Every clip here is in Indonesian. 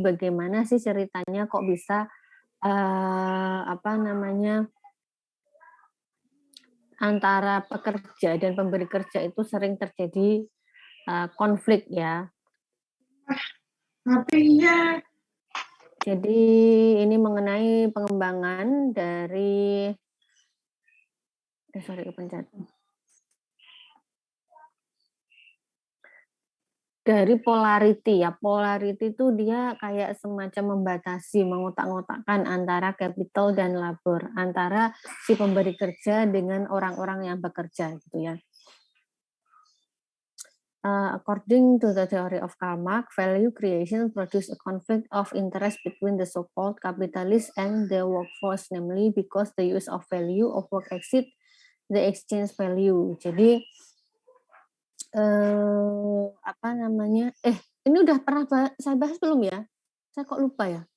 bagaimana sih ceritanya kok bisa apa namanya antara pekerja dan pemberi kerja itu sering terjadi konflik ya. Jadi ini mengenai pengembangan dari sorry kepencet. Dari polarity ya. Polarity itu dia kayak semacam membatasi, mengotak-ngotakkan antara capital dan labor, antara si pemberi kerja dengan orang-orang yang bekerja gitu ya. According to the theory of Karl Marx, value creation produce a conflict of interest between the so-called capitalists and the workforce, namely because the use of value of work exceed the exchange value. Jadi apa namanya? Ini udah pernah saya bahas belum ya? Saya kok lupa ya?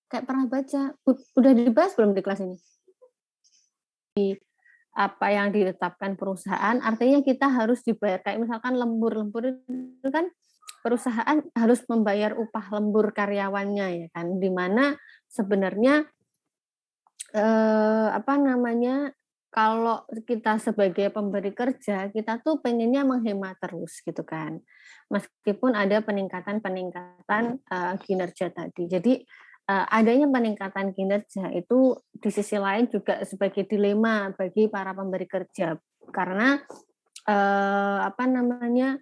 Kayak pernah baca. Udah dibahas belum di kelas ini? Apa yang ditetapkan perusahaan, artinya kita harus dibayar. Kayak misalkan lembur itu kan perusahaan harus membayar upah lembur karyawannya ya kan, di mana sebenarnya apa namanya, kalau kita sebagai pemberi kerja, kita tuh pengennya menghemat terus gitu kan. Meskipun ada peningkatan-peningkatan kinerja tadi. Jadi adanya peningkatan kinerja itu di sisi lain juga sebagai dilema bagi para pemberi kerja. Karena apa namanya,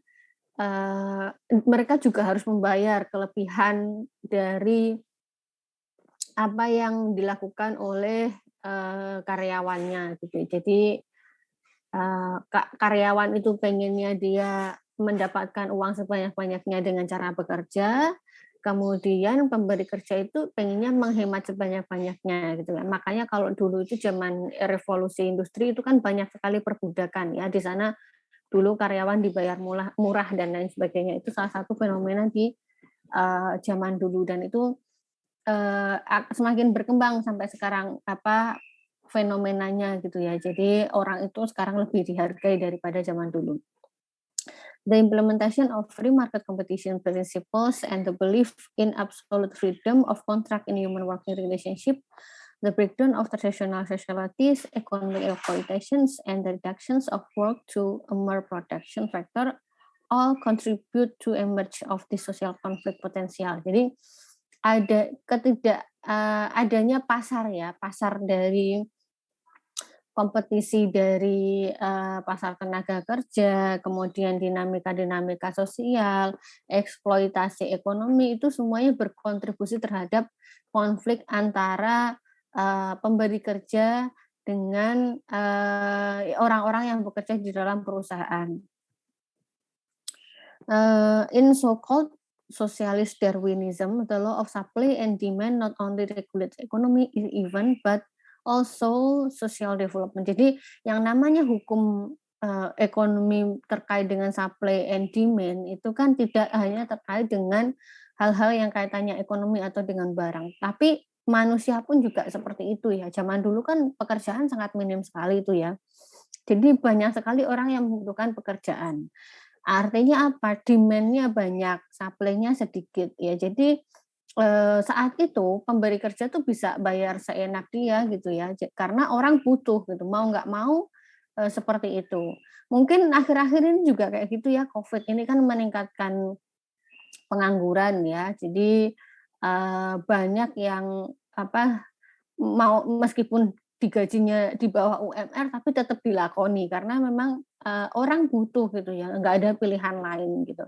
mereka juga harus membayar kelebihan dari apa yang dilakukan oleh karyawannya gitu. Jadi karyawan itu pengennya dia mendapatkan uang sebanyak-banyaknya dengan cara bekerja, kemudian pemberi kerja itu pengennya menghemat sebanyak-banyaknya gitu kan. Makanya kalau dulu itu zaman revolusi industri itu kan banyak sekali perbudakan ya. Di sana dulu karyawan dibayar murah dan lain sebagainya. Itu salah satu fenomena di zaman dulu, dan itu semakin berkembang sampai sekarang apa fenomenanya gitu ya. Jadi orang itu sekarang lebih dihargai daripada zaman dulu. The implementation of free market competition principles and the belief in absolute freedom of contract in human working relationship, the breakdown of traditional societies, economic exploitations, and the reductions of work to a mere production factor all contribute to emerge of the social conflict potential. Jadi ada adanya pasar ya, pasar dari kompetisi dari pasar tenaga kerja, kemudian dinamika-dinamika sosial, eksploitasi ekonomi, itu semuanya berkontribusi terhadap konflik antara pemberi kerja dengan orang-orang yang bekerja di dalam perusahaan. In so-called socialist Darwinism, the law of supply and demand not only regulates economy even, but also social development. Jadi yang namanya hukum ekonomi terkait dengan supply and demand itu kan tidak hanya terkait dengan hal-hal yang kaitannya ekonomi atau dengan barang, tapi manusia pun juga seperti itu ya. Zaman dulu kan pekerjaan sangat minim sekali itu ya. Jadi banyak sekali orang yang membutuhkan pekerjaan. Artinya apa? Demand-nya banyak, supply-nya sedikit ya. Jadi saat itu pemberi kerja tuh bisa bayar seenak dia gitu ya, karena orang butuh gitu, mau nggak mau seperti itu. Mungkin akhir-akhir ini juga kayak gitu ya, COVID ini kan meningkatkan pengangguran ya. Jadi banyak yang apa, mau meskipun digajinya di bawah UMR tapi tetap dilakoni karena memang orang butuh gitu ya, nggak ada pilihan lain gitu.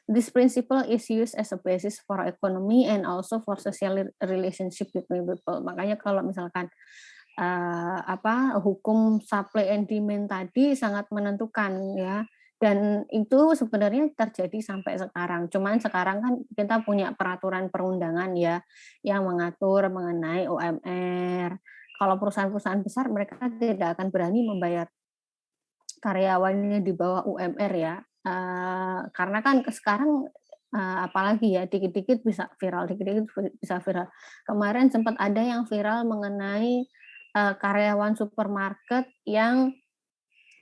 This principle is used as a basis for economy and also for social relationship between people. Makanya kalau misalkan hukum supply and demand tadi sangat menentukan ya. Dan itu sebenarnya terjadi sampai sekarang. Cuman sekarang kan kita punya peraturan perundangan ya yang mengatur mengenai UMR. Kalau perusahaan-perusahaan besar mereka tidak akan berani membayar karyawannya di bawah UMR ya. Karena kan sekarang apalagi ya dikit-dikit bisa viral, dikit-dikit bisa viral. Kemarin sempat ada yang viral mengenai karyawan supermarket yang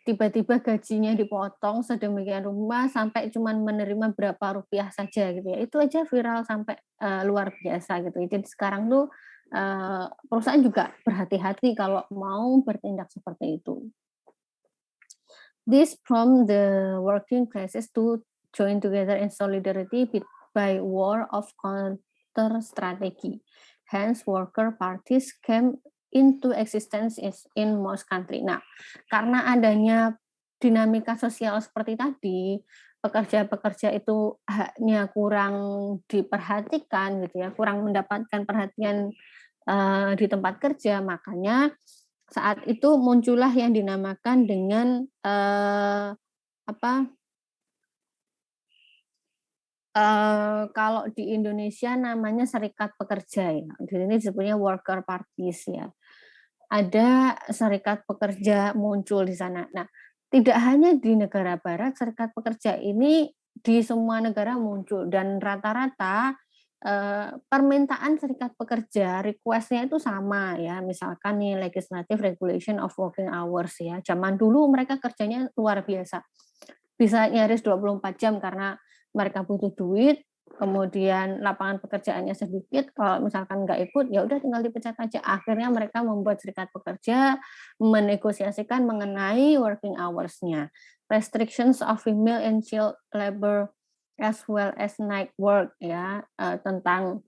tiba-tiba gajinya dipotong sedemikian rupa sampai cuman menerima berapa rupiah saja gitu ya. Itu aja viral sampai, luar biasa gitu. Jadi sekarang tuh, perusahaan juga berhati-hati kalau mau bertindak seperti itu. This prompt the working classes to join together in solidarity by war of counter strategy. Hence, worker parties came into existence in most country. Nah, karena adanya dinamika sosial seperti tadi, pekerja-pekerja itu haknya kurang diperhatikan gitu ya, kurang mendapatkan perhatian di tempat kerja, makanya saat itu muncullah yang dinamakan dengan, apa, kalau di Indonesia namanya serikat pekerja ya, di sini disebutnya worker parties ya. Ada serikat pekerja muncul di sana. Nah, tidak hanya di negara barat, serikat pekerja ini di semua negara muncul dan rata-rata, permintaan serikat pekerja, request-nya itu sama ya, misalkan nih legislative regulation of working hours ya, zaman dulu mereka kerjanya luar biasa, bisa nyaris 24 jam karena mereka butuh duit, kemudian lapangan pekerjaannya sedikit, kalau misalkan nggak ikut, ya udah tinggal dipecat aja. Akhirnya mereka membuat serikat pekerja, menegosiasikan mengenai working hours-nya. Restrictions of female and child labor as well as night work ya, tentang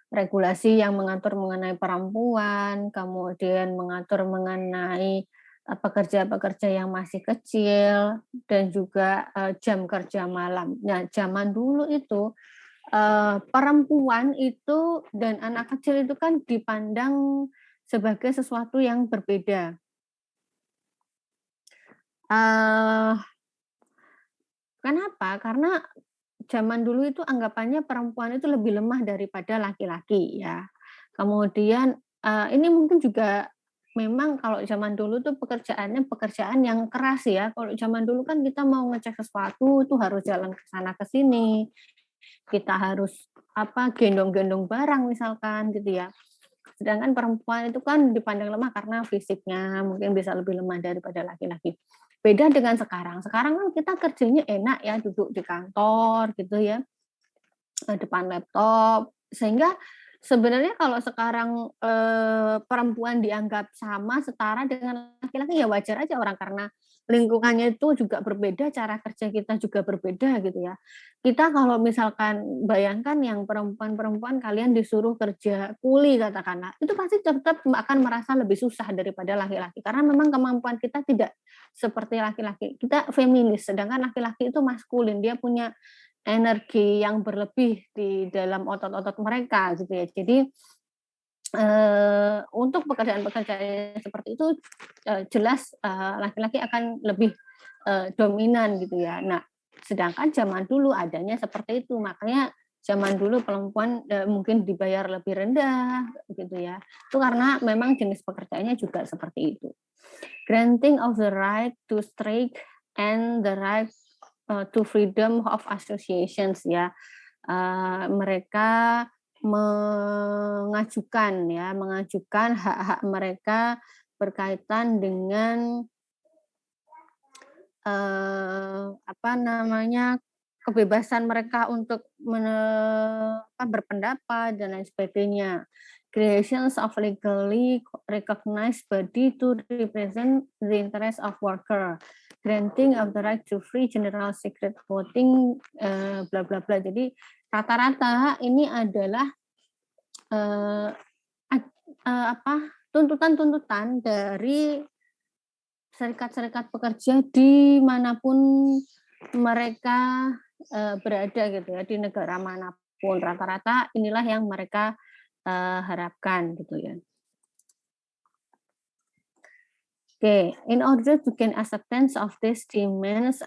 regulasi yang mengatur mengenai perempuan, kemudian mengatur mengenai pekerja-pekerja yang masih kecil dan juga jam kerja malam. Nah, zaman dulu itu perempuan itu dan anak kecil itu kan dipandang sebagai sesuatu yang berbeda. Eh, Kenapa? Karena zaman dulu itu anggapannya perempuan itu lebih lemah daripada laki-laki ya. Kemudian, ini mungkin juga memang kalau zaman dulu tuh pekerjaannya pekerjaan yang keras ya. Kalau zaman dulu kan kita mau ngecek sesuatu tuh harus jalan ke sana ke sini, kita harus gendong-gendong barang misalkan gitu ya. Sedangkan perempuan itu kan dipandang lemah karena fisiknya mungkin bisa lebih lemah daripada laki-laki. Beda dengan sekarang. Sekarang kan kita kerjanya enak ya, duduk di kantor gitu ya, depan laptop. Sehingga sebenarnya kalau sekarang, perempuan dianggap sama, setara dengan laki-laki, ya wajar aja orang karena lingkungannya itu juga berbeda, cara kerja kita juga berbeda gitu ya. Kita kalau misalkan bayangkan yang perempuan-perempuan kalian disuruh kerja kuli katakanlah, itu pasti tetap akan merasa lebih susah daripada laki-laki, karena memang kemampuan kita tidak seperti laki-laki. Kita feminis, sedangkan laki-laki itu maskulin, dia punya energi yang berlebih di dalam otot-otot mereka gitu ya. Jadi, untuk pekerjaan-pekerjaan seperti itu, jelas, laki-laki akan lebih, dominan gitu ya. Nah, sedangkan zaman dulu adanya seperti itu, makanya zaman dulu perempuan, mungkin dibayar lebih rendah gitu ya. Itu karena memang jenis pekerjaannya juga seperti itu. Granting of the right to strike and the right to freedom of associations ya. Mereka mengajukan hak-hak mereka berkaitan dengan kebebasan mereka untuk berpendapat dan lain sebagainya. Creations of legally recognized body to represent the interest of worker. Granting of the right to free general secret voting, bla bla bla. Jadi rata-rata ini adalah eh, tuntutan-tuntutan dari serikat-serikat pekerja dimanapun mereka berada gitu ya, di negara manapun. Rata-rata inilah yang mereka harapkan gitu ya. Oke, in order to gain acceptance of these demands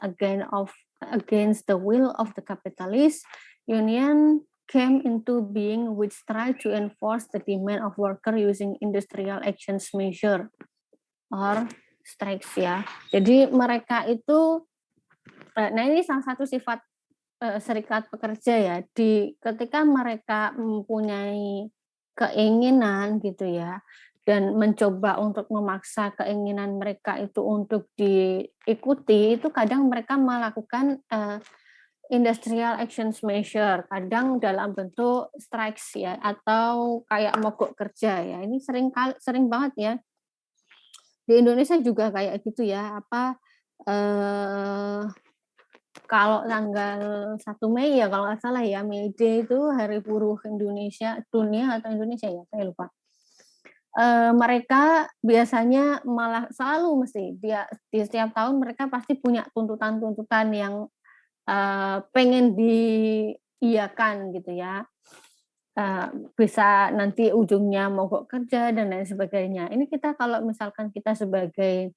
against the will of the capitalist, union came into being which tried to enforce the demand of worker using industrial actions measure or strikes ya. Jadi mereka itu, nah ini salah satu sifat serikat pekerja ya, ketika mereka mempunyai keinginan gitu ya, dan mencoba untuk memaksa keinginan mereka itu untuk diikuti, itu kadang mereka melakukan, industrial actions measure, kadang dalam bentuk strikes ya, atau kayak mogok kerja ya. Ini sering banget ya. Di Indonesia juga kayak gitu ya, eee, kalau tanggal 1 Mei ya kalau nggak salah ya, May Day itu Hari Buruh Indonesia Dunia atau Indonesia ya, saya lupa. Mereka biasanya malah selalu mesti di setiap tahun mereka pasti punya tuntutan-tuntutan yang, pengen diiyakan gitu ya. Bisa nanti ujungnya mogok kerja dan lain sebagainya. Ini kita kalau misalkan kita sebagai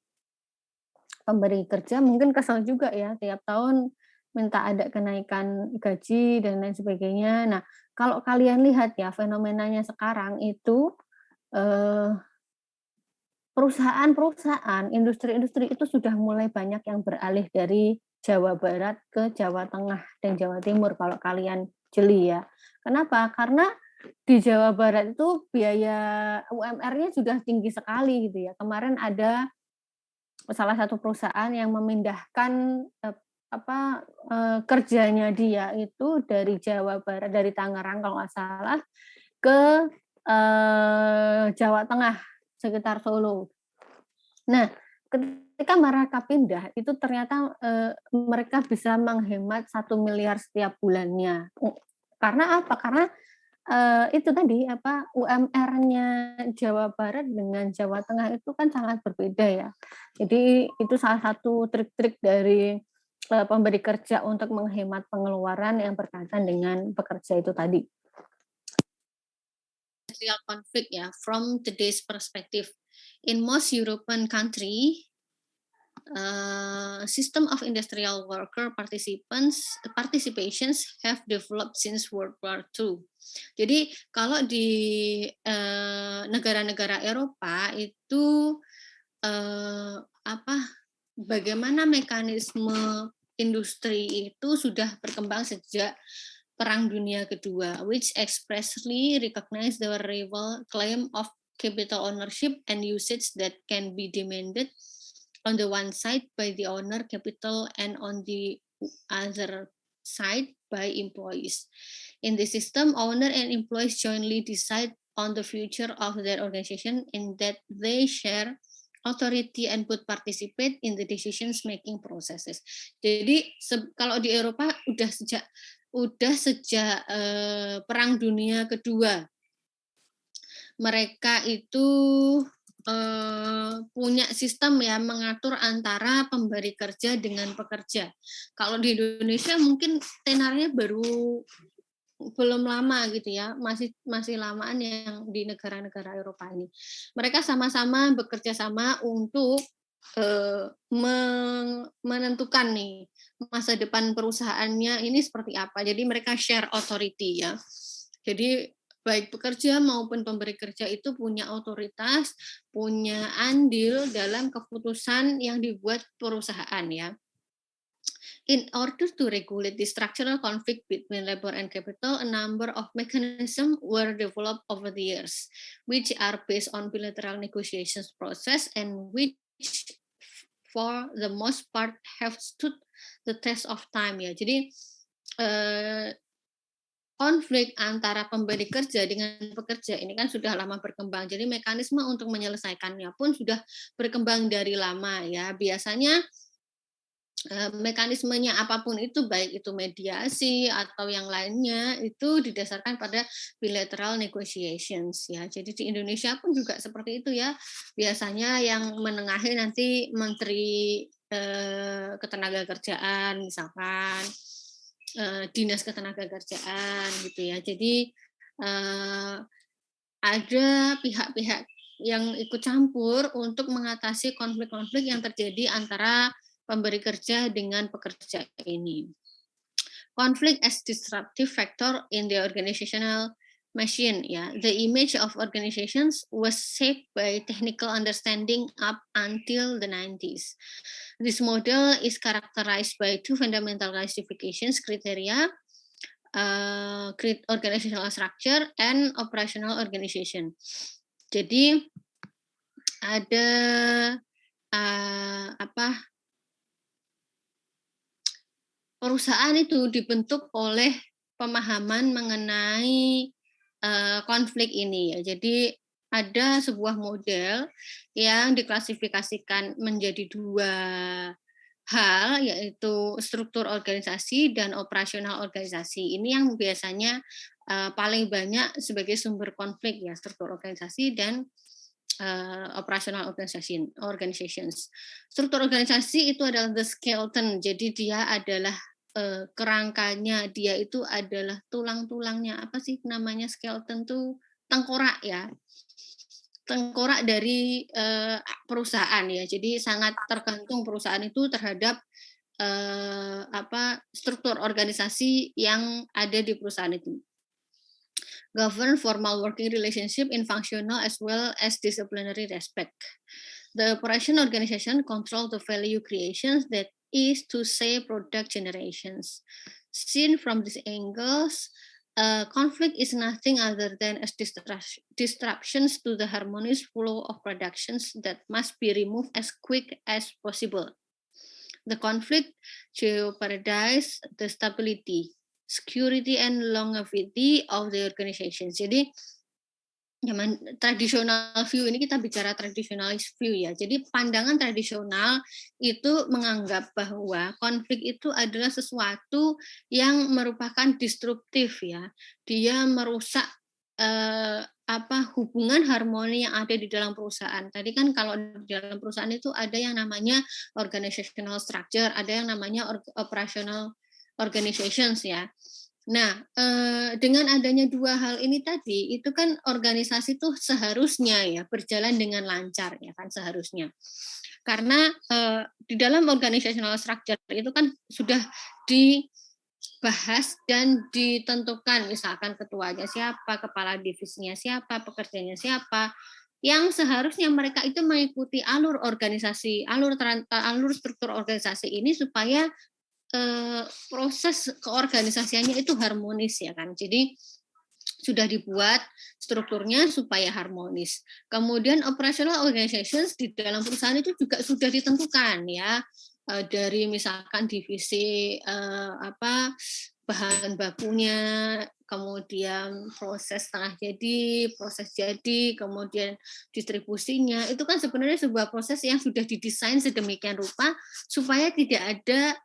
pemberi kerja mungkin kesal juga ya, tiap tahun minta ada kenaikan gaji dan lain sebagainya. Nah, kalau kalian lihat ya fenomenanya sekarang itu, eee, perusahaan-perusahaan, industri-industri itu sudah mulai banyak yang beralih dari Jawa Barat ke Jawa Tengah dan Jawa Timur kalau kalian jeli ya. Kenapa? Karena di Jawa Barat itu biaya UMR-nya sudah tinggi sekali gitu ya. Kemarin ada salah satu perusahaan yang memindahkan, kerjanya dia itu dari Jawa Barat, dari Tangerang kalau nggak salah, ke, Jawa Tengah, sekitar Solo. Nah, ketika mereka pindah, itu ternyata, mereka bisa menghemat 1 miliar setiap bulannya. Karena apa? Karena itu tadi, UMR-nya Jawa Barat dengan Jawa Tengah itu kan sangat berbeda ya. Jadi itu salah satu trik-trik dari, pemberi kerja untuk menghemat pengeluaran yang berkaitan dengan pekerja itu tadi. Industrial conflict ya, from today's perspective. In most European country, system of industrial worker participations have developed since World War II. Jadi kalau di negara-negara Eropa itu bagaimana mekanisme industri itu sudah berkembang sejak Perang Dunia Kedua, which expressly recognize the rival claim of capital ownership and usage that can be demanded on the one side by the owner capital and on the other side by employees. In this system, owner and employees jointly decide on the future of their organization in that they share authority and both participate in the decisions making processes. Jadi kalau di Eropa udah sejak Perang Dunia Kedua mereka itu punya sistem ya mengatur antara pemberi kerja dengan pekerja. Kalau di Indonesia mungkin tenarnya belum lama gitu ya, masih lamaan yang di negara-negara Eropa ini. Mereka sama-sama bekerja sama untuk menentukan nih masa depan perusahaannya ini seperti apa. Jadi mereka share authority ya. Jadi baik pekerja maupun pemberi kerja itu punya otoritas, punya andil dalam keputusan yang dibuat perusahaan ya. In order to regulate the structural conflict between labor and capital, a number of mechanisms were developed over the years, which are based on bilateral negotiations process and which for the most part have stood the test of time ya. Jadi konflik antara pemberi kerja dengan pekerja ini kan sudah lama berkembang. Jadi mekanisme untuk menyelesaikannya pun sudah berkembang dari lama ya. Biasanya mekanismenya apapun itu, baik itu mediasi atau yang lainnya, itu didasarkan pada bilateral negotiations ya. Jadi di Indonesia pun juga seperti itu ya. Biasanya yang menengahi nanti Menteri Ketenagakerjaan misalkan, Dinas Ketenagakerjaan gitu ya. Jadi ada pihak-pihak yang ikut campur untuk mengatasi konflik-konflik yang terjadi antara pemberi kerja dengan pekerja ini. Conflict as disruptive factor in the organizational machine ya. The image of organizations was shaped by technical understanding up until the 90s. This model is characterized by two fundamental classifications criteria, organizational structure and operational organization. Jadi ada, apa, perusahaan itu dibentuk oleh pemahaman mengenai, konflik ini ya. Jadi ada sebuah model yang diklasifikasikan menjadi 2 hal, yaitu struktur organisasi dan operasional organisasi. Ini yang biasanya, paling banyak sebagai sumber konflik ya, struktur organisasi dan, operational organizations. Struktur organisasi itu adalah the skeleton, jadi dia adalah, kerangkanya, dia itu adalah tulang-tulangnya, apa sih namanya skeleton tuh, tengkorak ya. Tengkorak dari, perusahaan ya. Jadi sangat tergantung perusahaan itu terhadap, apa, struktur organisasi yang ada di perusahaan itu. Govern formal working relationship in functional as well as disciplinary respect. The operation organization control the value creations, that is to say product generations. Seen from these angles, conflict is nothing other than as disruptions to the harmonious flow of productions that must be removed as quick as possible. The conflict jeopardize the stability, security, and longevity of the organization. Jadi zaman tradisional view ini, kita bicara tradisionalis view ya. Jadi pandangan tradisional itu menganggap bahwa konflik itu adalah sesuatu yang merupakan destruktif ya. Dia merusak apa, hubungan harmoni yang ada di dalam perusahaan. Tadi kan kalau di dalam perusahaan itu ada yang namanya organizational structure, ada yang namanya operational organizations ya. Nah, dengan adanya 2 hal ini tadi, itu kan organisasi tuh seharusnya ya berjalan dengan lancar ya kan, seharusnya. Karena, di dalam organizational structure itu kan sudah dibahas dan ditentukan, misalkan ketuanya siapa, kepala divisinya siapa, pekerjanya siapa, yang seharusnya mereka itu mengikuti alur organisasi, alur struktur organisasi ini supaya proses keorganisasiannya itu harmonis ya kan. Jadi sudah dibuat strukturnya supaya harmonis. Kemudian operational organizations di dalam perusahaan itu juga sudah ditentukan ya, dari misalkan divisi, apa, bahan bakunya, kemudian proses setengah jadi, proses jadi, kemudian distribusinya, itu kan sebenarnya sebuah proses yang sudah didesain sedemikian rupa supaya tidak ada,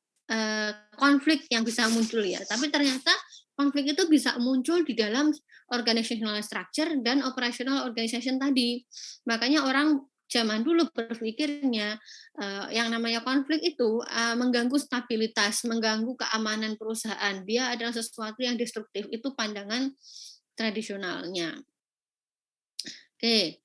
konflik yang bisa muncul ya. Tapi ternyata konflik itu bisa muncul di dalam organizational structure dan operational organization tadi. Makanya orang zaman dulu berpikirnya, yang namanya konflik itu, mengganggu stabilitas, mengganggu keamanan perusahaan. Dia adalah sesuatu yang destruktif, itu pandangan tradisionalnya. Oke,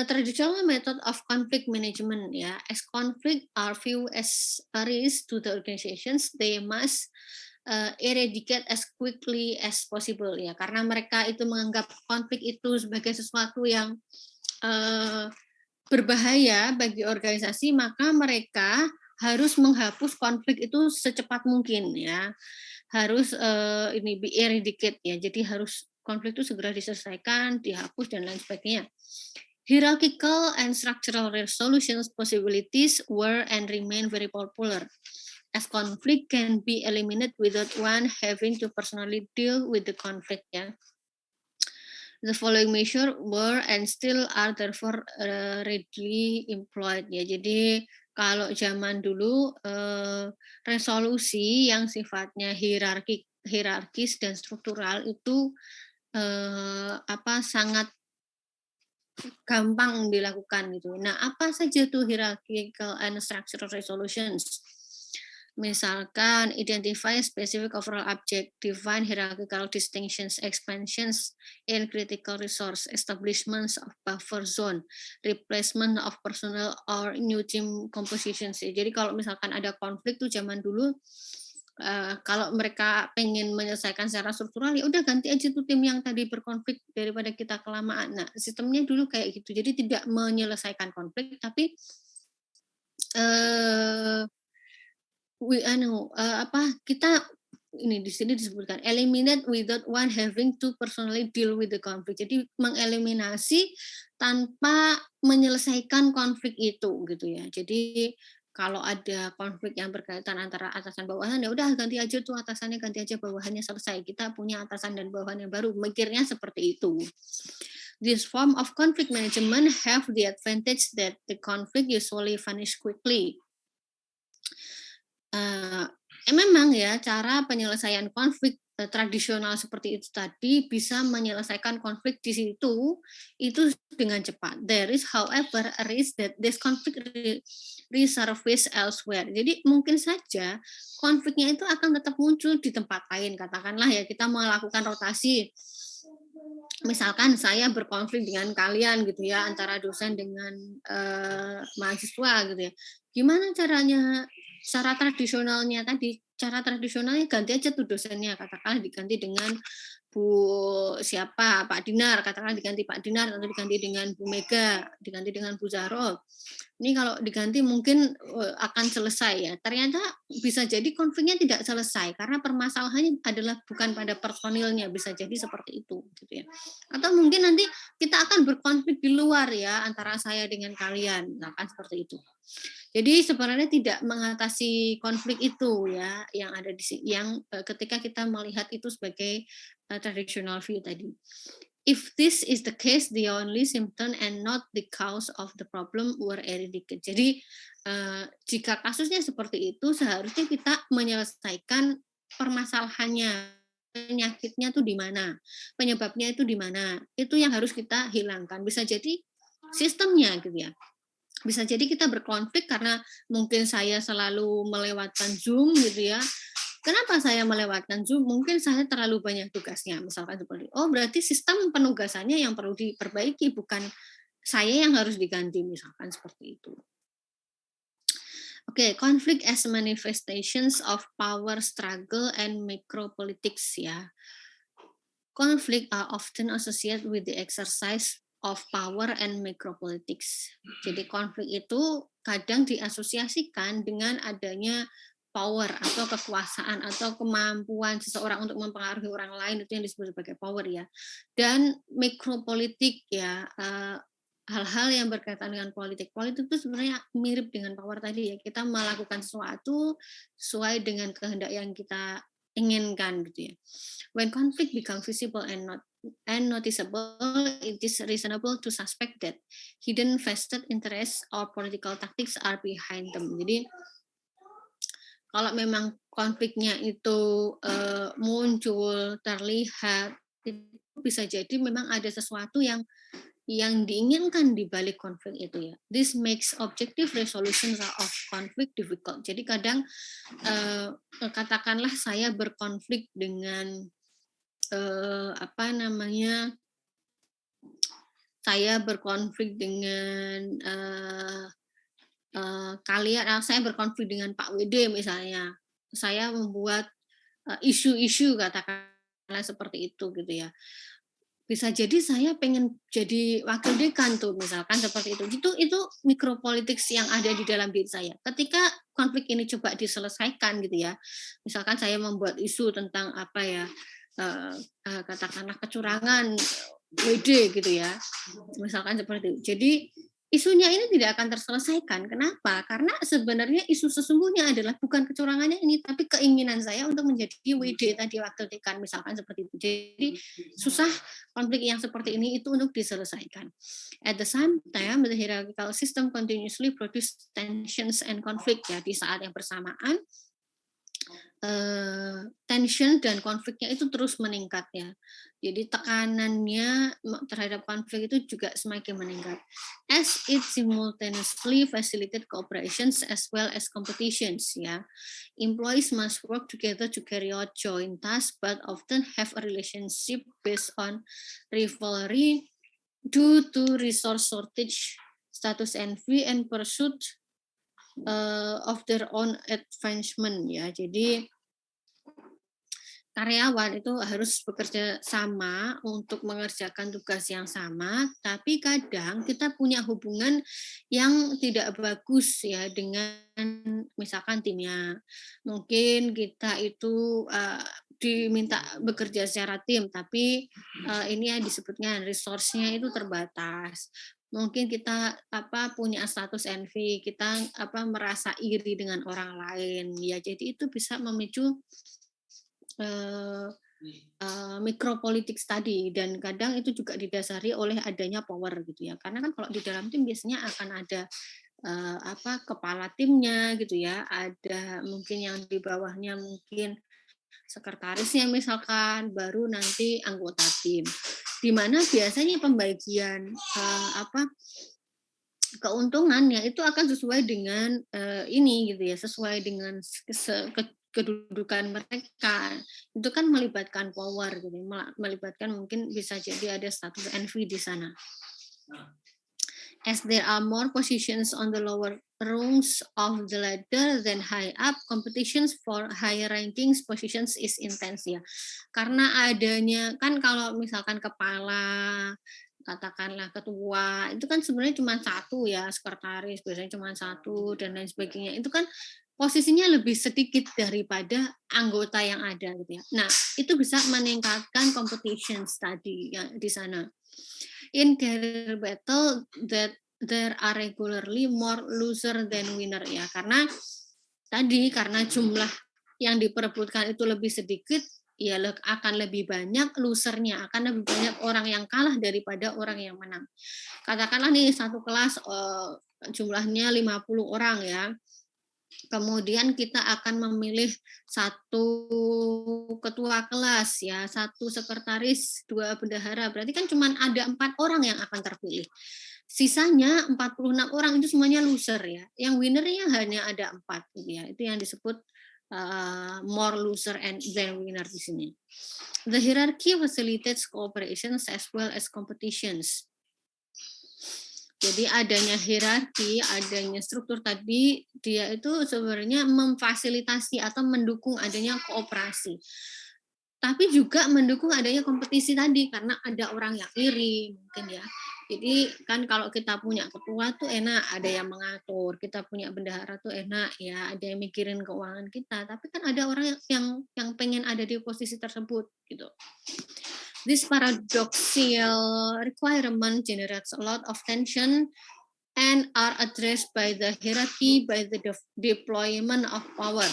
traditional method of conflict management ya, as conflict are viewed as a risk to the organizations, they must eradicate as quickly as possible ya, karena mereka itu menganggap konflik itu sebagai sesuatu yang uh, berbahaya bagi organisasi, maka mereka harus menghapus konflik itu secepat mungkin ya. Harus ini be eradicate ya. Jadi harus konflik itu segera diselesaikan, dihapus dan lain sebagainya. Hierarchical and structural resolutions possibilities were and remain very popular, as conflict can be eliminated without one having to personally deal with the conflict ya. The following measure were and still are therefore readily employed ya. Jadi kalau zaman dulu resolusi yang sifatnya hierarkis dan struktural itu apa, sangat gampang dilakukan gitu. Nah, apa saja tuh hierarchical and structural resolutions? Misalkan identify specific overall object, define hierarchical distinctions, expansions in critical resource, establishments of buffer zone, replacement of personnel or new team compositions. Jadi kalau misalkan ada konflik tuh zaman dulu, kalau mereka pengen menyelesaikan secara struktural, ya udah ganti aja tuh tim yang tadi berkonflik daripada kita kelamaan. Nah, sistemnya dulu kayak gitu. Jadi tidak menyelesaikan konflik, tapi apa, kita ini di sini disebutkan eliminate without one having to personally deal with the conflict. Jadi mengeliminasi tanpa menyelesaikan konflik itu gitu ya. Jadi kalau ada konflik yang berkaitan antara atasan bawahan, ya udah ganti aja tuh atasannya, ganti aja bawahannya, selesai. Kita punya atasan dan bawahan yang baru. Mikirnya seperti itu. This form of conflict management have the advantage that the conflict usually vanish quickly. Memang ya cara penyelesaian konflik tradisional seperti itu tadi bisa menyelesaikan konflik di situ itu dengan cepat. There is however a risk that this conflict resurface elsewhere. Jadi mungkin saja konfliknya itu akan tetap muncul di tempat lain. Katakanlah ya kita melakukan rotasi. Misalkan saya berkonflik dengan kalian gitu ya, antara dosen dengan mahasiswa gitu ya. Gimana caranya? Cara tradisionalnya tadi, cara tradisionalnya ganti aja tuh dosennya, katakanlah diganti dengan Bu siapa, Pak Dinar, katakanlah diganti Pak Dinar atau diganti dengan Bu Mega, diganti dengan Bu Zahro. Ini kalau diganti mungkin akan selesai ya. Ternyata bisa jadi konfliknya tidak selesai karena permasalahannya adalah bukan pada personilnya, bisa jadi seperti itu gitu ya. Atau mungkin nanti kita akan berkonflik di luar ya antara saya dengan kalian, misalkan seperti itu. Jadi sebenarnya tidak mengatasi konflik itu ya yang ada di yang ketika kita melihat itu sebagai traditional view tadi. If this is the case, the only symptom and not the cause of the problem were eradicated. Jadi jika kasusnya seperti itu, seharusnya kita menyelesaikan permasalahannya, penyakitnya itu di mana, penyebabnya itu di mana, itu yang harus kita hilangkan. Bisa jadi sistemnya gitu ya. Bisa jadi kita berkonflik karena mungkin saya selalu melewatkan Zoom gitu ya. Kenapa saya melewatkan Zoom? Mungkin saya terlalu banyak tugasnya, misalkan seperti oh berarti sistem penugasannya yang perlu diperbaiki, bukan saya yang harus diganti, misalkan seperti itu. Oke, conflict as manifestations of power struggle and micropolitics ya. Conflict are often associated with the exercise of power and micropolitics. Jadi konflik itu kadang diasosiasikan dengan adanya power atau kekuasaan atau kemampuan seseorang untuk mempengaruhi orang lain, itu yang disebut sebagai power ya. Dan mikropolitik ya, hal-hal yang berkaitan dengan politik. Politik itu sebenarnya mirip dengan power tadi ya. Kita melakukan sesuatu sesuai dengan kehendak yang kita inginkan gitu ya. When conflict becomes visible and noticeable, it is reasonable to suspect that hidden vested interests or political tactics are behind them. Jadi kalau memang konfliknya itu muncul, terlihat, itu bisa jadi memang ada sesuatu yang diinginkan di balik konflik itu ya. This makes objective resolution of conflict difficult. Jadi kadang katakanlah saya berkonflik dengan saya berkonflik dengan kalian, saya berkonflik dengan Pak WD misalnya. Saya membuat isu-isu katakanlah seperti itu gitu ya. Bisa jadi saya pengen jadi wakil dekan tuh misalkan seperti itu. Itu mikropolitics yang ada di dalam diri saya. Ketika konflik ini coba diselesaikan gitu ya. Misalkan saya membuat isu tentang apa ya, katakanlah kecurangan WD gitu ya. Misalkan seperti itu. Jadi isunya ini tidak akan terselesaikan. Kenapa? Karena sebenarnya isu sesungguhnya adalah bukan kecurangannya ini, tapi keinginan saya untuk menjadi WD tadi, wakil dekan, misalkan seperti itu. Jadi susah konflik yang seperti ini itu untuk diselesaikan. At the same time, the hierarchical system continuously produce tensions and conflict ya di saat yang bersamaan. Tension dan konfliknya itu terus meningkat ya. Jadi tekanannya terhadap konflik itu juga semakin meningkat. As it simultaneously facilitate cooperations as well as competitions ya. Employees must work together to carry out joint tasks but often have a relationship based on rivalry due to resource shortage, status envy and pursuit of their own advancement ya. Jadi karyawan itu harus bekerja sama untuk mengerjakan tugas yang sama, tapi kadang kita punya hubungan yang tidak bagus ya dengan misalkan timnya. Mungkin kita itu diminta bekerja secara tim, tapi ini yang disebutnya resource-nya itu terbatas. Mungkin kita punya status envy, kita merasa iri dengan orang lain. Ya, jadi itu bisa memicu eee mikropolitics tadi dan kadang itu juga didasari oleh adanya power gitu ya. Karena kan kalau di dalam tim biasanya akan ada, kepala timnya gitu ya, ada mungkin yang di bawahnya mungkin sekretarisnya misalkan, baru nanti anggota tim. Di mana biasanya pembagian, keuntungannya itu akan sesuai dengan, ini gitu ya, sesuai dengan kedudukan mereka. Itu kan melibatkan power gitu ya, melibatkan mungkin bisa jadi ada status envy di sana. As there are more positions on the lower rungs of the ladder than high up, competitions for higher rankings positions is intense ya. Karena adanya kan kalau misalkan kepala, katakanlah ketua, itu kan sebenarnya cuma satu ya, sekretaris biasanya cuma satu dan lain sebagainya. Itu kan posisinya lebih sedikit daripada anggota yang ada gitu ya. Nah, itu bisa meningkatkan competitions tadi ya di sana. In career battle that there are regularly more loser than winner ya, karena tadi karena jumlah yang diperebutkan itu lebih sedikit, ya akan lebih banyak losernya, akan lebih banyak orang yang kalah daripada orang yang menang. Katakanlah nih satu kelas jumlahnya 50 orang ya. Kemudian kita akan memilih satu ketua kelas ya, satu sekretaris, dua bendahara. Berarti kan cuma ada 4 orang yang akan terpilih. Sisanya 46 orang itu semuanya loser ya. Yang winner-nya hanya ada 4 gitu ya. Itu yang disebut more loser and than winner di sini. The hierarchy facilitates cooperations as well as competitions. Jadi adanya hierarki, adanya struktur tadi, dia itu sebenarnya memfasilitasi atau mendukung adanya kooperasi. Tapi juga mendukung adanya kompetisi tadi, karena ada orang yang iri mungkin ya. Jadi kan kalau kita punya ketua tuh enak, ada yang mengatur, kita punya bendahara tuh enak ya, ada yang mikirin keuangan kita. Tapi kan ada orang yang pengen ada di posisi tersebut gitu. This paradoxical requirement generates a lot of tension and are addressed by the hierarchy by the deployment of power.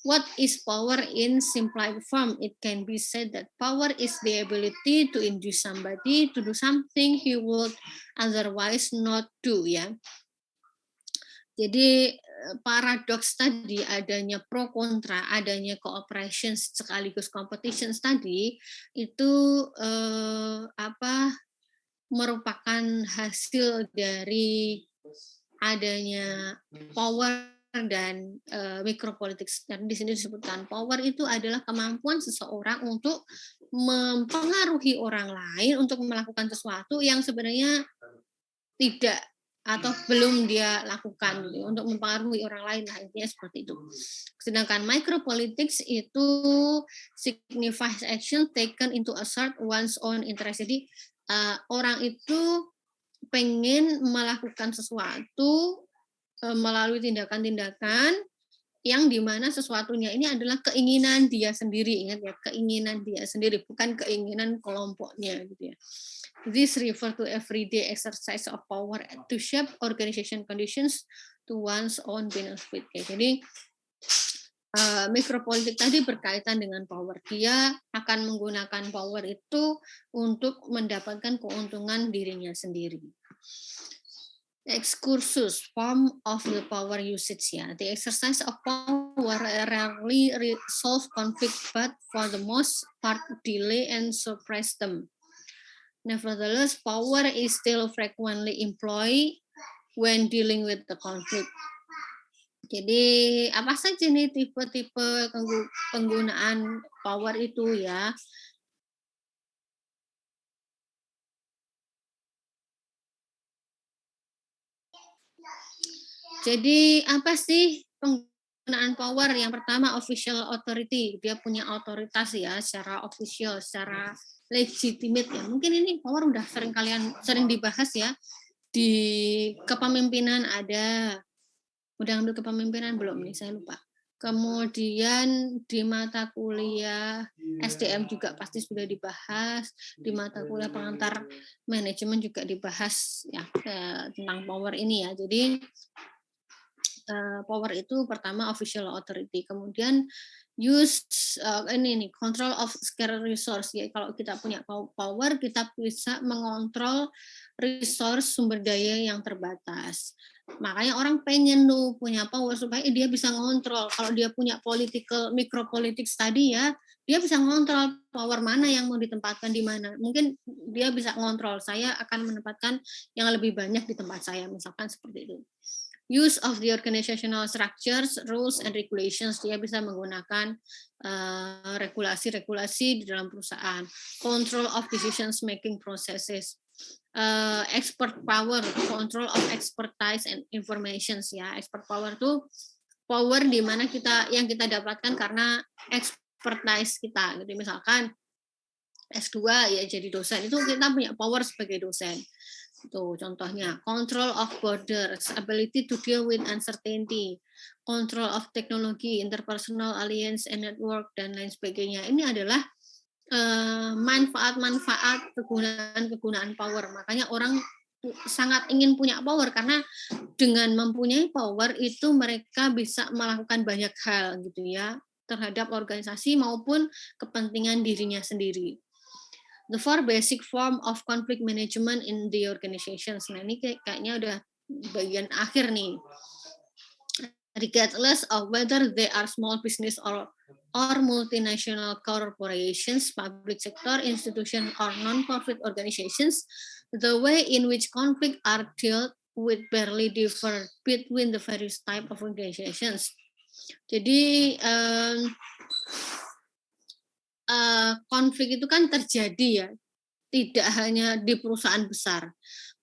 What is power in simplified form? It can be said that power is the ability to induce somebody to do something he would otherwise not do ya. Jadi paradoks tadi adanya pro kontra, adanya cooperation sekaligus competitions tadi itu merupakan hasil dari adanya power dan mikropolitics. Dan di sini disebutkan power itu adalah kemampuan seseorang untuk mempengaruhi orang lain untuk melakukan sesuatu yang sebenarnya tidak atau belum dia lakukan gitu, untuk mempengaruhi orang lain lah intinya seperti itu. Sedangkan micropolitics itu signifies action taken into assert one's own interest. Jadi orang itu pengen melakukan sesuatu melalui tindakan-tindakan yang dimana sesuatunya ini adalah keinginan dia sendiri, ingat ya, keinginan dia sendiri, bukan keinginan kelompoknya gitu ya. This refer to everyday exercise of power to shape organization conditions to one's own benefit. Ya, jadi mikropolitik tadi berkaitan dengan power. Dia akan menggunakan power itu untuk mendapatkan keuntungan dirinya sendiri. Excursus, form of the power usage ya. The exercise of power rarely resolve conflict, but for the most part delay and suppress them. Nevertheless, power is still frequently employed when dealing with the conflict. Jadi apa saja nih tipe-tipe penggunaan power itu ya? Jadi apa sih Penggunaan power yang pertama official authority, dia punya otoritas ya secara official, secara legitimate ya. Mungkin ini power udah sering dibahas ya di kepemimpinan ada. Udah ngambil kepemimpinan belum nih? Saya lupa. Kemudian di mata kuliah SDM juga pasti sudah dibahas, di mata kuliah pengantar manajemen juga dibahas ya tentang power ini ya. Jadi power itu pertama official authority, kemudian use ini nih control of scarce resource ya. Kalau kita punya power, kita bisa mengontrol resource sumber daya yang terbatas. Makanya orang pengen tuh punya power supaya dia bisa ngontrol. Kalau dia punya micropolitics tadi ya, dia bisa ngontrol power mana yang mau ditempatkan di mana. Mungkin dia bisa ngontrol, saya akan menempatkan yang lebih banyak di tempat saya, misalkan seperti itu. Use of the organizational structures, rules and regulations, dia bisa menggunakan regulasi-regulasi di dalam perusahaan. Control of decisions making processes. Expert power, control of expertise and informations ya. Expert power itu power di mana yang kita dapatkan karena expertise kita. Jadi misalkan S2 ya jadi dosen, itu kita punya power sebagai dosen. Tuh contohnya, control of borders, ability to deal with uncertainty, control of technology, interpersonal alliance and network, dan lain sebagainya. Ini adalah manfaat-manfaat kegunaan power. Makanya orang sangat ingin punya power karena dengan mempunyai power itu mereka bisa melakukan banyak hal gitu ya terhadap organisasi maupun kepentingan dirinya sendiri. The four basic form of conflict management in the organizations. Nah ini kayaknya udah bagian akhir nih. Regardless of whether they are small business or multinational corporations, public sector institutions, or non-profit organizations, the way in which conflict are dealt with barely differ between the various type of organizations. Jadi konflik itu kan terjadi ya, tidak hanya di perusahaan besar.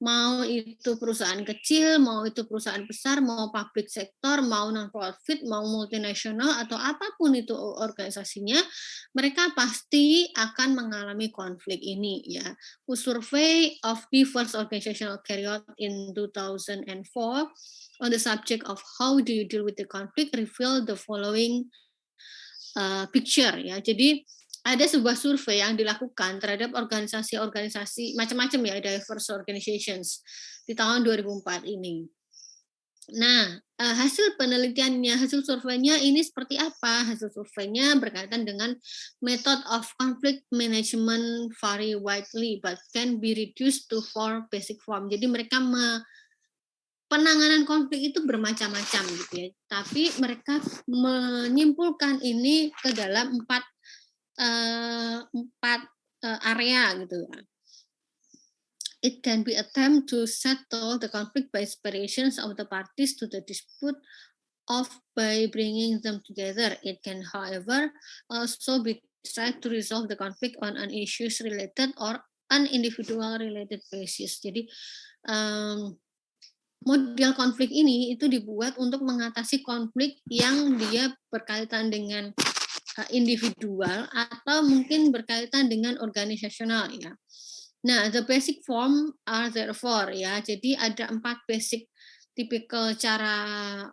Mau itu perusahaan kecil, mau itu perusahaan besar, mau public sector, mau non-profit, mau multinasional, atau apapun itu organisasinya, mereka pasti akan mengalami konflik ini. Ya, A survey of diverse organizational carried out in 2004 on the subject of how do you deal with the conflict revealed the following picture ya. Jadi ada sebuah survei yang dilakukan terhadap organisasi-organisasi macam-macam ya, diverse organizations di tahun 2004 ini. Nah, hasil penelitiannya, hasil surveinya ini seperti apa? Hasil surveinya berkaitan dengan method of conflict management vary widely but can be reduced to four basic form. Jadi mereka penanganan konflik itu bermacam-macam gitu ya. Tapi mereka menyimpulkan ini ke dalam empat area gitu ya. It can be attempt to settle the conflict by separations of the parties to the dispute of by bringing them together. It can, however, also be tried to resolve the conflict on an issues related or an individual related basis. Jadi model konflik ini itu dibuat untuk mengatasi konflik yang dia berkaitan dengan individual atau mungkin berkaitan dengan organisasional ya. Nah, the basic form are therefore ya. Jadi ada 4 basic tipikal cara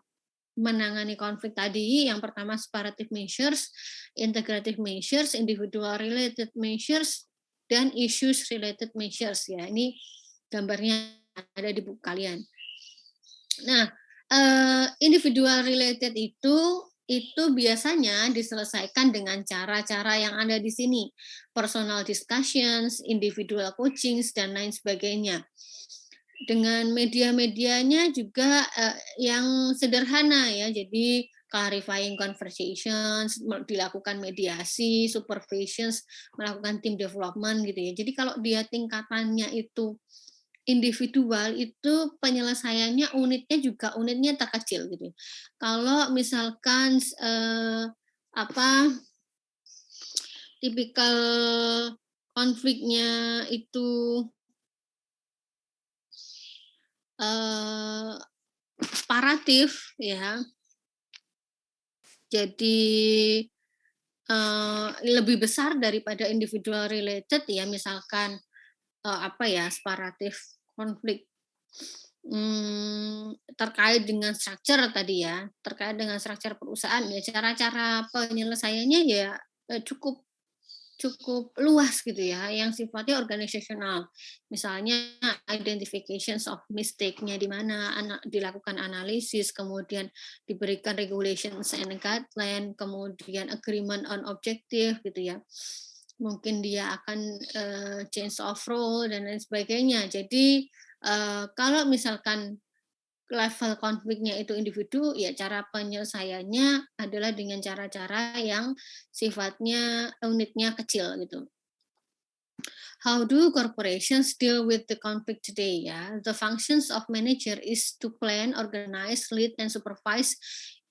menangani konflik tadi. Yang pertama separative measures, integrative measures, individual related measures, dan issues related measures ya. Ini gambarnya ada di buku kalian. Nah, individual related itu biasanya diselesaikan dengan cara-cara yang ada di sini. Personal discussions, individual coachings, dan lain sebagainya. Dengan media-medianya juga yang sederhana ya, jadi clarifying conversations, dilakukan mediasi, supervisions, melakukan team development gitu ya. Jadi kalau dia tingkatannya itu individual itu penyelesaiannya unitnya terkecil gitu. Kalau misalkan tipikal konfliknya itu separatif ya. Jadi, lebih besar daripada individual related ya, misalkan, apa ya, separatif konflik, terkait dengan structure tadi ya, terkait dengan structure perusahaan ya, cara-cara penyelesaiannya ya, cukup cukup luas gitu ya, yang sifatnya organisasional. Misalnya identifications of mistake-nya di mana, dilakukan analisis, kemudian diberikan regulations and guideline, kemudian agreement on objective gitu ya. Mungkin dia akan, change of role dan lain sebagainya. Jadi, kalau misalkan level konfliknya itu individu, ya cara penyelesaiannya adalah dengan cara-cara yang sifatnya unitnya kecil gitu. How do corporations deal with the conflict today? Ya, the functions of manager is to plan, organize, lead, and supervise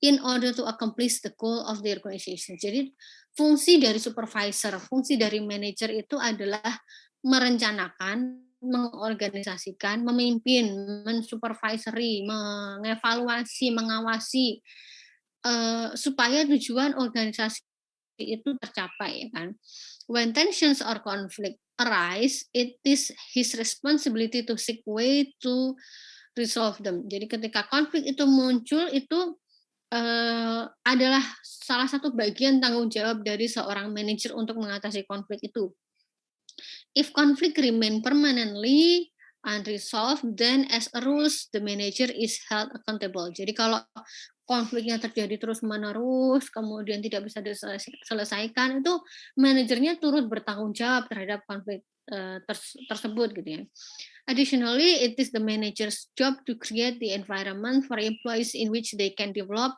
in order to accomplish the goal of the organization. Jadi fungsi dari supervisor, fungsi dari manager itu adalah merencanakan, mengorganisasikan, memimpin, mensupervisory, mengevaluasi, mengawasi supaya tujuan organisasi itu tercapai ya kan. When tensions or conflict arise, it is his responsibility to seek way to resolve them. Jadi ketika konflik itu muncul itu adalah salah satu bagian tanggung jawab dari seorang manajer untuk mengatasi konflik itu. If conflict remain permanently unresolved, then as a rules the manager is held accountable. Jadi kalau konfliknya terjadi terus-menerus, kemudian tidak bisa diselesaikan, itu manajernya turut bertanggung jawab terhadap konflik tersebut gitu ya. Additionally, it is the manager's job to create the environment for employees in which they can develop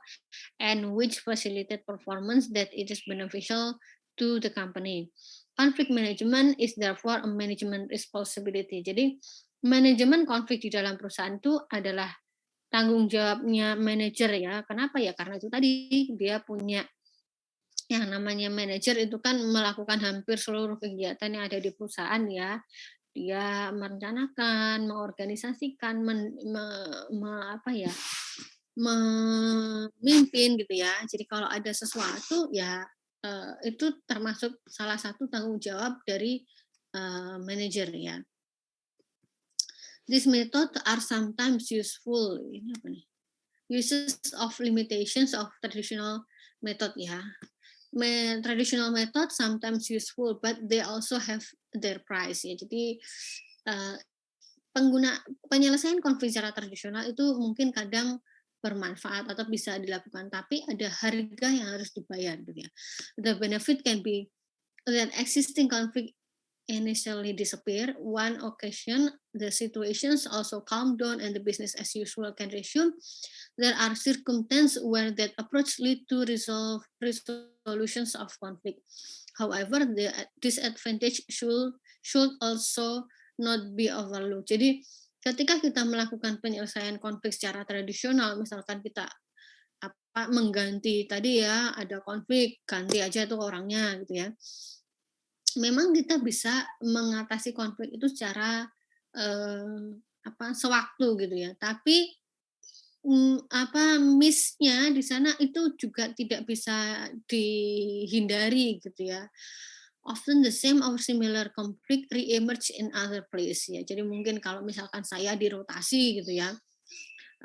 and which facilitate performance that it is beneficial to the company. Conflict management is therefore a management responsibility. Jadi, manajemen konflik di dalam perusahaan itu adalah tanggung jawabnya manajer ya. Kenapa ya? Karena itu tadi dia punya yang namanya manajer itu kan melakukan hampir seluruh kegiatan yang ada di perusahaan ya. Dia merencanakan, mengorganisasikan, apa ya, memimpin gitu ya. Jadi kalau ada sesuatu ya itu termasuk salah satu tanggung jawab dari manajer ya. These methods are sometimes useful. Ini apa nih? Uses of limitations of traditional method ya. Traditional method sometimes useful, but they also have their price ya. Jadi uh, penyelesaian konflik secara tradisional itu mungkin kadang bermanfaat atau bisa dilakukan, tapi ada harga yang harus dibayar gitu ya. The benefit can be that existing conflict initially disappear. One occasion, the situations also calm down and the business as usual can resume. There are circumstances where that approach lead to resolutions of conflict. However, the disadvantage should also not be overlooked. Jadi ketika kita melakukan penyelesaian konflik secara tradisional, misalkan kita mengganti tadi ya ada konflik, ganti aja tuh orangnya gitu ya. Memang kita bisa mengatasi konflik itu secara sewaktu gitu ya. Tapi miss-nya di sana itu juga tidak bisa dihindari gitu ya. Often the same or similar conflict re-emerge in other place ya. Jadi mungkin kalau misalkan saya dirotasi gitu ya,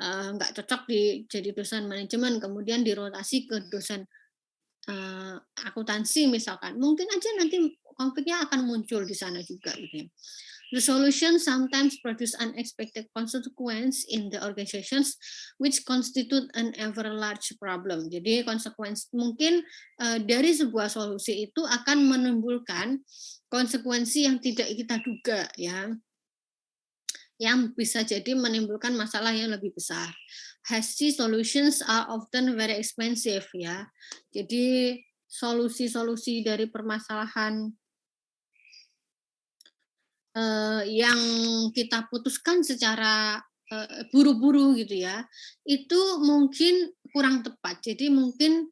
nggak cocok jadi dosen manajemen, kemudian dirotasi ke dosen akuntansi misalkan, mungkin aja nanti konfliknya akan muncul di sana juga gitu ya. The solution sometimes produce unexpected consequence in the organizations which constitute an ever large problem. Jadi konsekuensi mungkin dari sebuah solusi itu akan menimbulkan konsekuensi yang tidak kita duga ya, yang bisa jadi menimbulkan masalah yang lebih besar. Hasty solutions are often very expensive ya. Jadi solusi-solusi dari permasalahan yang kita putuskan secara buru-buru gitu ya, itu mungkin kurang tepat. Jadi mungkin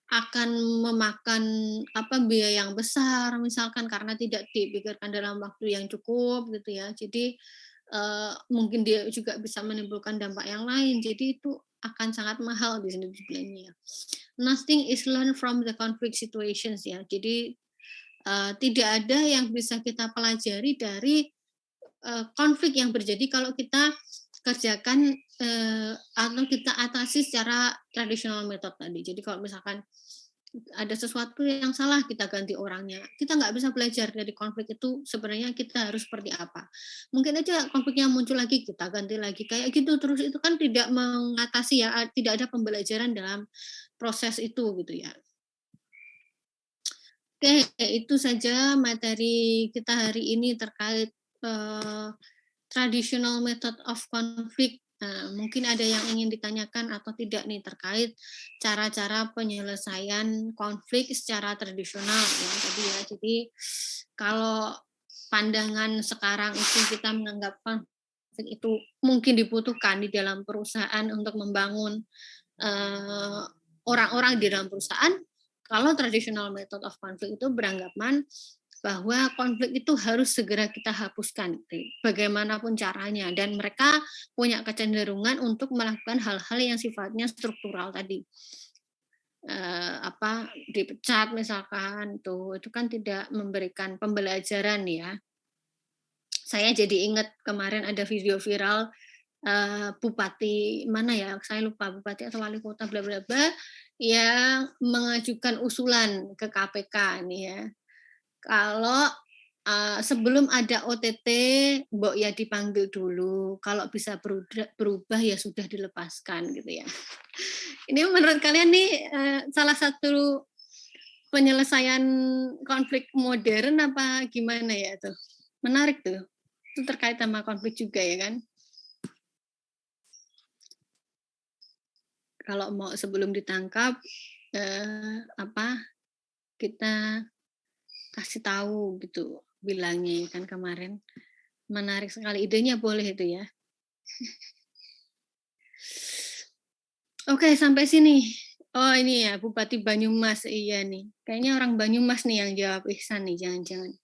akan memakan biaya yang besar misalkan karena tidak dipikirkan dalam waktu yang cukup gitu ya. Jadi mungkin dia juga bisa menimbulkan dampak yang lain. Jadi itu akan sangat mahal di sini dibilangnya ya. Nothing is learned from the conflict situations ya. Jadi tidak ada yang bisa kita pelajari dari konflik yang terjadi kalau kita kerjakan atau kita atasi secara tradisional method tadi. Jadi kalau misalkan ada sesuatu yang salah, kita ganti orangnya. Kita nggak bisa belajar dari konflik itu sebenarnya kita harus seperti apa. Mungkin aja konfliknya muncul lagi, kita ganti lagi. Kayak gitu terus, itu kan tidak mengatasi ya, tidak ada pembelajaran dalam proses itu gitu ya. Oke, itu saja materi kita hari ini terkait traditional method of conflict. Nah, mungkin ada yang ingin ditanyakan atau tidak nih terkait cara-cara penyelesaian konflik secara tradisional ya tadi ya. Jadi kalau pandangan sekarang itu kita menganggap konflik itu mungkin dibutuhkan di dalam perusahaan untuk membangun orang-orang di dalam perusahaan. Kalau traditional method of conflict itu beranggapan bahwa konflik itu harus segera kita hapuskan, bagaimanapun caranya. Dan mereka punya kecenderungan untuk melakukan hal-hal yang sifatnya struktural tadi. Dipecat misalkan, itu kan tidak memberikan pembelajaran ya. Saya jadi ingat kemarin ada video viral bupati mana ya, saya lupa, bupati atau wali kota bla bla bla yang mengajukan usulan ke KPK nih ya. Kalau sebelum ada OTT, mbok ya dipanggil dulu. Kalau bisa berubah ya sudah dilepaskan gitu ya. Ini menurut kalian nih salah satu penyelesaian konflik modern apa gimana ya tuh? Menarik tuh. Itu terkait sama konflik juga ya kan? Kalau mau sebelum ditangkap kita kasih tahu gitu bilangnya ya kan kemarin. Menarik sekali idenya, boleh itu ya. Oke, sampai sini. Oh, ini ya Bupati Banyumas, iya nih. Kayaknya orang Banyumas nih yang jawab Ihsan nih, jangan-jangan.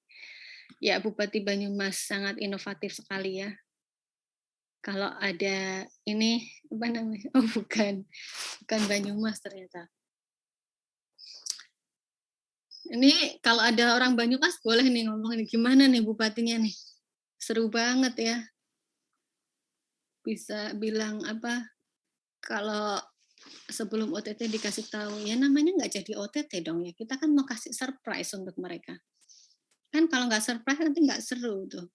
Ya, Bupati Banyumas sangat inovatif sekali ya. Kalau ada ini apa namanya? Oh, bukan Banyumas ternyata. Ini kalau ada orang Banyumas boleh nih ngomong nih, gimana nih bupatinya nih? Seru banget ya. Bisa bilang apa? Kalau sebelum OTT dikasih tahu, ya namanya nggak jadi OTT dong ya. Kita kan mau kasih surprise untuk mereka. Kan kalau nggak surprise nanti nggak seru tuh.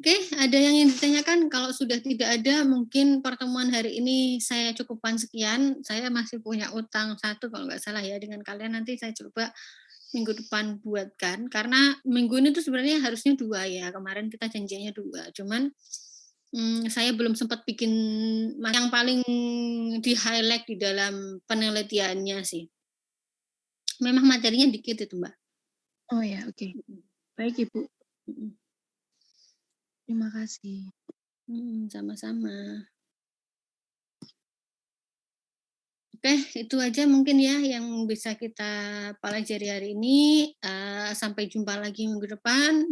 Oke, ada yang ingin ditanyakan? Kalau sudah tidak ada, mungkin pertemuan hari ini saya cukupkan sekian. Saya masih punya utang satu kalau nggak salah ya dengan kalian. Nanti saya coba minggu depan buatkan. Karena minggu ini tuh sebenarnya harusnya 2 ya. Kemarin kita janjinya 2. Cuman saya belum sempat bikin yang paling di-highlight di dalam penelitiannya sih. Memang materinya dikit itu, Mbak. Oh ya, oke. Baik Ibu. Mhm. Terima kasih. Sama-sama. Oke, itu aja mungkin ya yang bisa kita pelajari hari ini. Sampai jumpa lagi minggu depan.